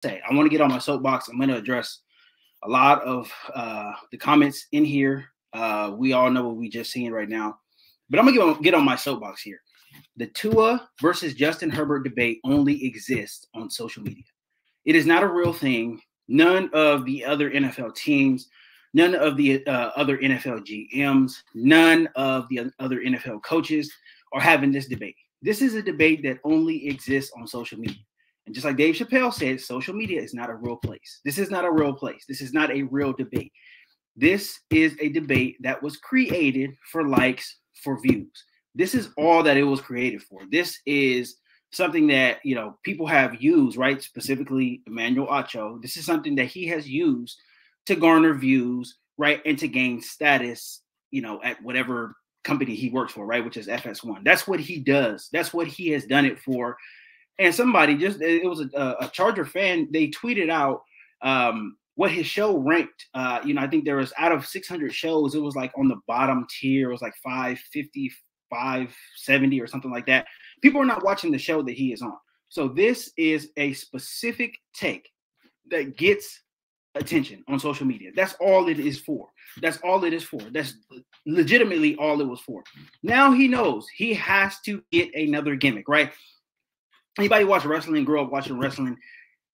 say, I want to get on my soapbox. I'm going to address a lot of the comments in here. We all know what we just seen right now, but I'm going to get on my soapbox here. The Tua versus Justin Herbert debate only exists on social media. It is not a real thing. None of the other NFL teams, none of the other NFL GMs, none of the other NFL coaches are having this debate. This is a debate that only exists on social media. And just like Dave Chappelle said, social media is not a real place. This is not a real place. This is not a real debate. This is a debate that was created for likes, for views. This is all that it was created for. This is something that, you know, people have used, right? Specifically, Emmanuel Acho. This is something that he has used to garner views, right? And to gain status, you know, at whatever company he works for, right? Which is FS1. That's what he does. That's what he has done it for. And somebody it was a Charger fan, they tweeted out what his show ranked. You know, I think there was, out of 600 shows, it was like on the bottom tier. It was like 550, 570 or something like that. People are not watching the show that he is on. So this is a specific take that gets attention on social media. That's all it is for. That's all it is for. That's legitimately all it was for. Now he knows he has to get another gimmick, right? Anybody watch wrestling, grow up watching wrestling,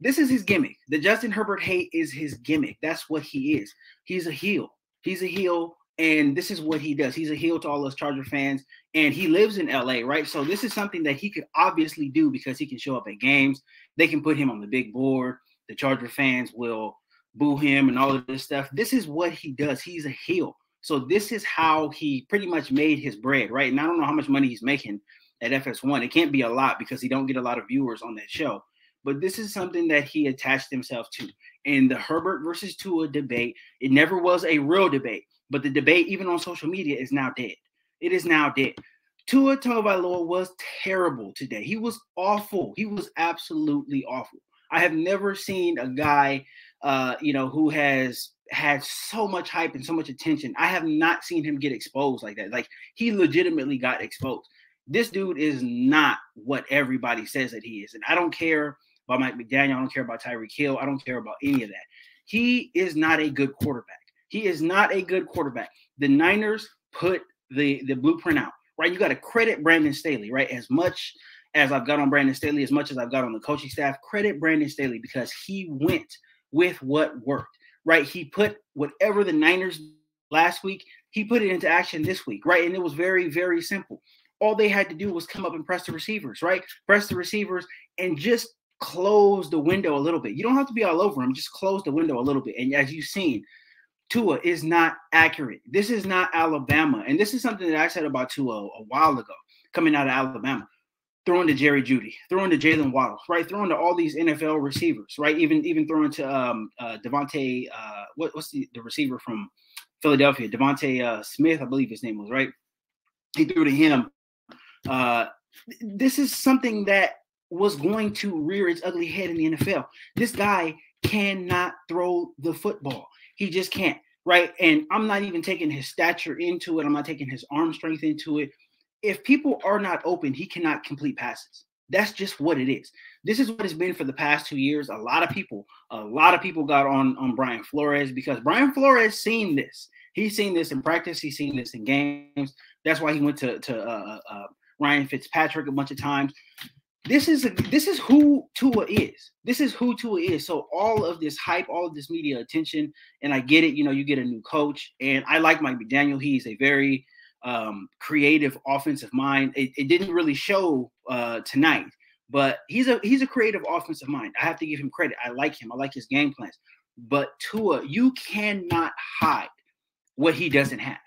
this is his gimmick. The Justin Herbert hate is his gimmick. That's what he is. He's a heel. He's a heel, and this is what he does. He's a heel to all us Charger fans, and he lives in LA, right? So this is something that he could obviously do because he can show up at games. They can put him on the big board. The Charger fans will boo him and all of this stuff. This is what he does. He's a heel. So this is how he pretty much made his bread, right? And I don't know how much money he's making at FS1. It can't be a lot because he don't get a lot of viewers on that show. But this is something that he attached himself to. And the Herbert versus Tua debate, it never was a real debate. But the debate, even on social media, is now dead. It is now dead. Tua Tagovailoa was terrible today. He was awful. He was absolutely awful. I have never seen a guy, you know, who has had so much hype and so much attention. I have not seen him get exposed like that. Like, he legitimately got exposed. This dude is not what everybody says that he is. And I don't care about Mike McDaniel. I don't care about Tyreek Hill. I don't care about any of that. He is not a good quarterback. He is not a good quarterback. The Niners put the blueprint out, right? You got to credit Brandon Staley, right? As much as I've got on Brandon Staley, as much as I've got on the coaching staff, credit Brandon Staley because he went with what worked, right? He put whatever the Niners last week, he put it into action this week, right? And it was very, very simple. All they had to do was come up and press the receivers, right? Press the receivers and just close the window a little bit. You don't have to be all over them. Just close the window a little bit. And as you've seen, Tua is not accurate. This is not Alabama. And this is something that I said about Tua a while ago, coming out of Alabama. Throwing to Jerry Jeudy, throwing to Jalen Waddle, right? Throwing to all these NFL receivers, right? Even throwing to Devontae, what's the receiver from Philadelphia? Devontae Smith, I believe his name was, right? He threw to him. This is something that was going to rear its ugly head in the NFL. This guy cannot throw the football. He just can't, right? And I'm not even taking his stature into it. I'm not taking his arm strength into it. If people are not open, he cannot complete passes. That's just what it is. This is what it's been for the past 2 years. A lot of people got on Brian Flores because Brian Flores seen this. He's seen this in practice. He's seen this in games. That's why he went to Ryan Fitzpatrick a bunch of times. This is who Tua is. This is who Tua is. So all of this hype, all of this media attention, and I get it. You know, you get a new coach, and I like Mike McDaniel. He's a very creative offensive mind. It didn't really show tonight, but he's a creative offensive mind. I have to give him credit. I like him. I like his game plans. But Tua, you cannot hide what he doesn't have,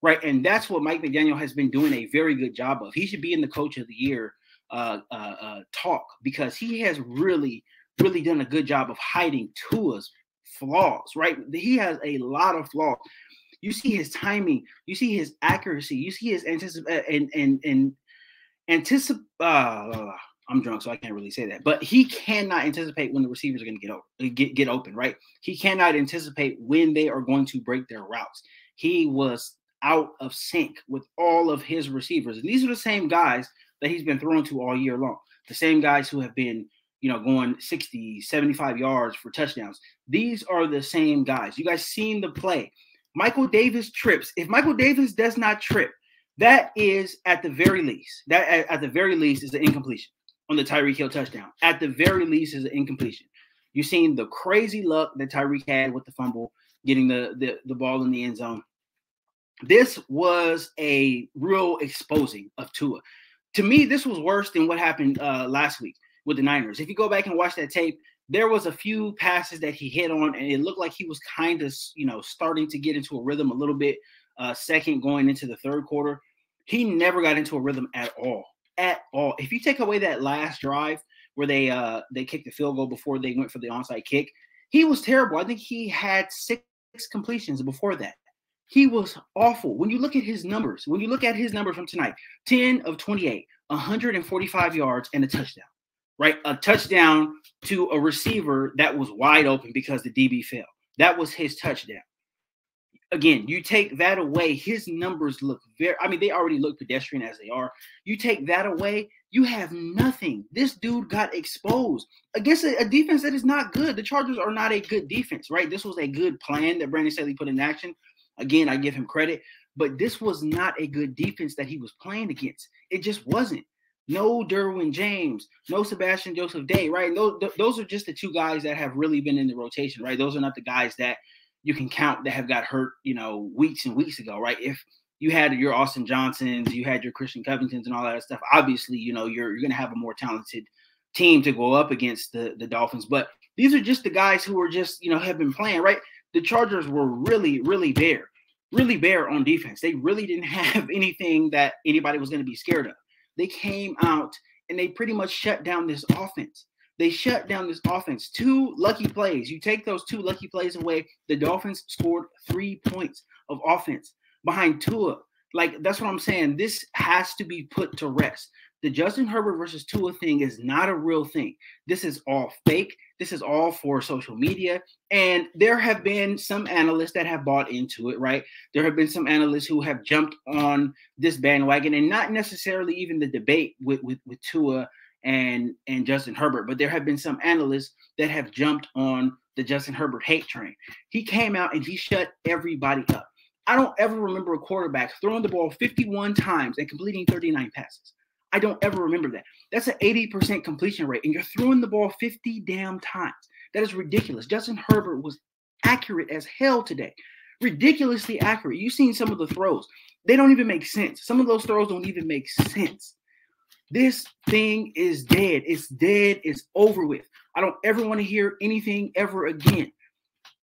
right? And that's what Mike McDaniel has been doing a very good job of. He should be in the Coach of the Year talk because he has really, really done a good job of hiding Tua's flaws, right? He has a lot of flaws. You see his timing, you see his accuracy, you see his I'm drunk, so I can't really say that. But he cannot anticipate when the receivers are going to get open, right? He cannot anticipate when they are going to break their routes. He was out of sync with all of his receivers. And these are the same guys that he's been thrown to all year long. The same guys who have been, going 60, 75 yards for touchdowns. These are the same guys. You guys seen the play. Michael Davis trips. If Michael Davis does not trip, that is at the very least is an incompletion on the Tyreek Hill touchdown. At the very least is an incompletion. You've seen the crazy luck that Tyreek had with the fumble, getting the ball in the end zone. This was a real exposing of Tua. To me, this was worse than what happened last week with the Niners. If you go back and watch that tape, there was a few passes that he hit on, and it looked like he was kind of, starting to get into a rhythm a little bit, second going into the third quarter. He never got into a rhythm at all. At all. If you take away that last drive where they kicked the field goal before they went for the onside kick, he was terrible. I think he had 6 completions before that. He was awful. When you look at his numbers, from tonight, 10 of 28, 145 yards and a touchdown, right? A touchdown to a receiver that was wide open because the DB fell. That was his touchdown. Again, you take that away, his numbers look they already look pedestrian as they are. You take that away, you have nothing. This dude got exposed against a defense that is not good. The Chargers are not a good defense, right? This was a good plan that Brandon Staley put in action. Again, I give him credit, but this was not a good defense that he was playing against. It just wasn't. No Derwin James, no Sebastian Joseph Day, right? Those are just the 2 guys that have really been in the rotation, right? Those are not the guys that you can count that have got hurt, weeks and weeks ago, right? If you had your Austin Johnsons, you had your Christian Covingtons and all that stuff, obviously, you're going to have a more talented team to go up against the Dolphins. But these are just the guys who are just, have been playing, right? The Chargers were really, really bare on defense. They really didn't have anything that anybody was going to be scared of. They came out and they pretty much shut down this offense. 2 lucky plays. You take those 2 lucky plays away, the Dolphins scored 3 points of offense behind Tua. Like, that's what I'm saying. This has to be put to rest. The Justin Herbert versus Tua thing is not a real thing. This is all fake. This is all for social media. And there have been some analysts that have bought into it, right? There have been some analysts who have jumped on this bandwagon, and not necessarily even the debate with Tua and Justin Herbert, but there have been some analysts that have jumped on the Justin Herbert hate train. He came out and he shut everybody up. I don't ever remember a quarterback throwing the ball 51 times and completing 39 passes. I don't ever remember that. That's an 80% completion rate, and you're throwing the ball 50 damn times. That is ridiculous. Justin Herbert was accurate as hell today. Ridiculously accurate. You've seen some of the throws. They don't even make sense. Some of those throws don't even make sense. This thing is dead. It's dead. It's over with. I don't ever want to hear anything ever again.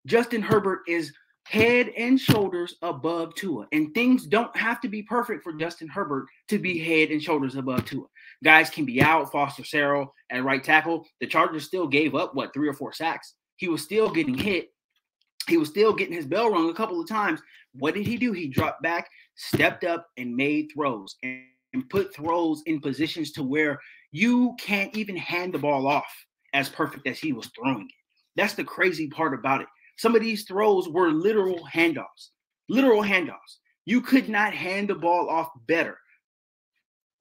Justin Herbert is head and shoulders above Tua. And things don't have to be perfect for Justin Herbert to be head and shoulders above Tua. Guys can be out. Foster Sarrell at right tackle. The Chargers still gave up, 3 or 4 sacks. He was still getting hit. He was still getting his bell rung a couple of times. What did he do? He dropped back, stepped up, and made throws. And put throws in positions to where you can't even hand the ball off as perfect as he was throwing it. That's the crazy part about it. Some of these throws were literal handoffs. You could not hand the ball off better.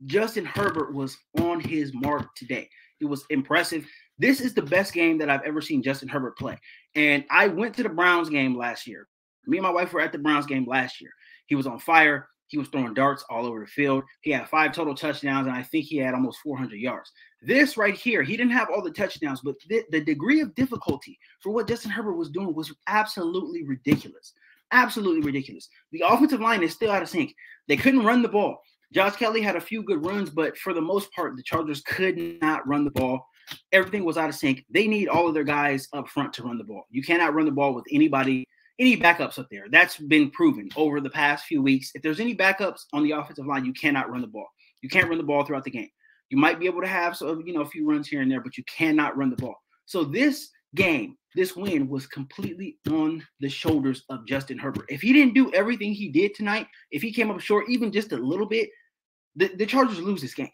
Justin Herbert was on his mark today. It was impressive. This is the best game that I've ever seen Justin Herbert play. And I went to the Browns game last year. Me and my wife were at the Browns game last year. He was on fire. He was throwing darts all over the field. He had 5 total touchdowns, and I think he had almost 400 yards. This right here, he didn't have all the touchdowns, but the degree of difficulty for what Justin Herbert was doing was absolutely ridiculous. Absolutely ridiculous. The offensive line is still out of sync. They couldn't run the ball. Josh Kelly had a few good runs, but for the most part, the Chargers could not run the ball. Everything was out of sync. They need all of their guys up front to run the ball. You cannot run the ball with any backups up there. That's been proven over the past few weeks. If there's any backups on the offensive line, you cannot run the ball. You can't run the ball throughout the game. You might be able to have a few runs here and there, but you cannot run the ball. So this game, this win was completely on the shoulders of Justin Herbert. If he didn't do everything he did tonight, if he came up short even just a little bit, the Chargers lose this game.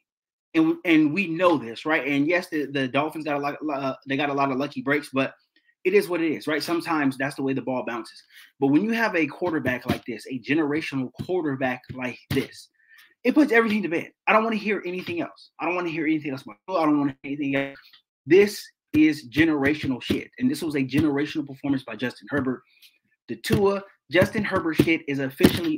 And we know this, right? And yes, the Dolphins got a lot of lucky breaks, but it is what it is, right? Sometimes that's the way the ball bounces. But when you have a quarterback like this, a generational quarterback like this, it puts everything to bed. I don't want to hear anything else. I don't want to hear anything else. I don't want to hear anything else. This is generational shit. And this was a generational performance by Justin Herbert. The Justin Herbert shit is officially